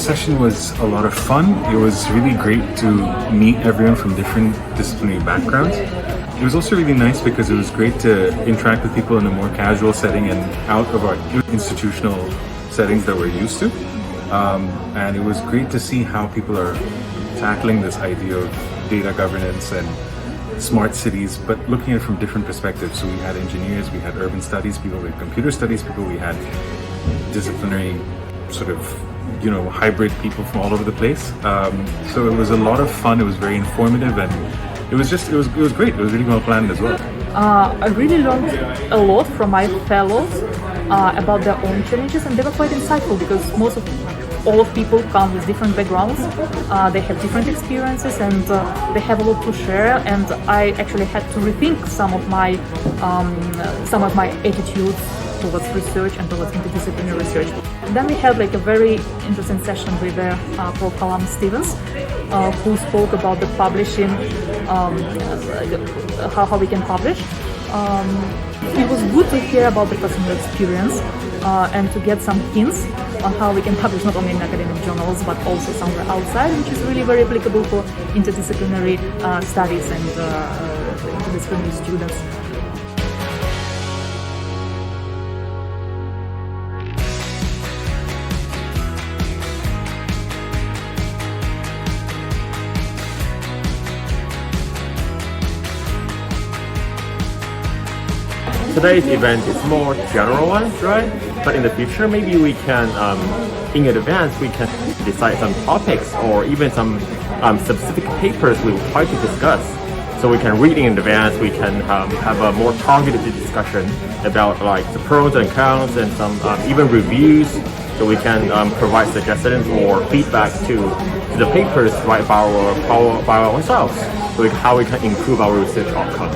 session was a lot of fun. It was really great to meet everyone from different disciplinary backgrounds. It was also really nice because it was great to interact with people in a more casual setting and out of our institutional settings that we're used to. And it was great to see how people are tackling this idea of data governance and smart cities, but looking at it from different perspectives. So we had engineers, we had urban studies people, we had computer studies people, we had disciplinary sort of, hybrid people from all over the place. So it was a lot of fun. It was very informative, and it was great. It was really well planned as well. I really learned a lot from my fellows about their own challenges, and they were quite insightful because all of people come with different backgrounds. They have different experiences, and they have a lot to share. And I actually had to rethink some of my attitudes towards research and towards interdisciplinary research. And then we had a very interesting session with Prof. Hallam Stevens, who spoke about the publishing, how we can publish. It was good to hear about the personal experience and to get some hints on how we can publish not only in academic journals but also somewhere outside, which is really very applicable for interdisciplinary studies and interdisciplinary students. Today's event is more general one, right? But in the future, maybe we can, in advance, we can decide some topics or even some specific papers we will try to discuss. So we can read in advance, we can have a more targeted discussion about the pros and cons and some even reviews. So we can provide suggestions or feedback to the papers right by ourselves, so how we can improve our research outcomes.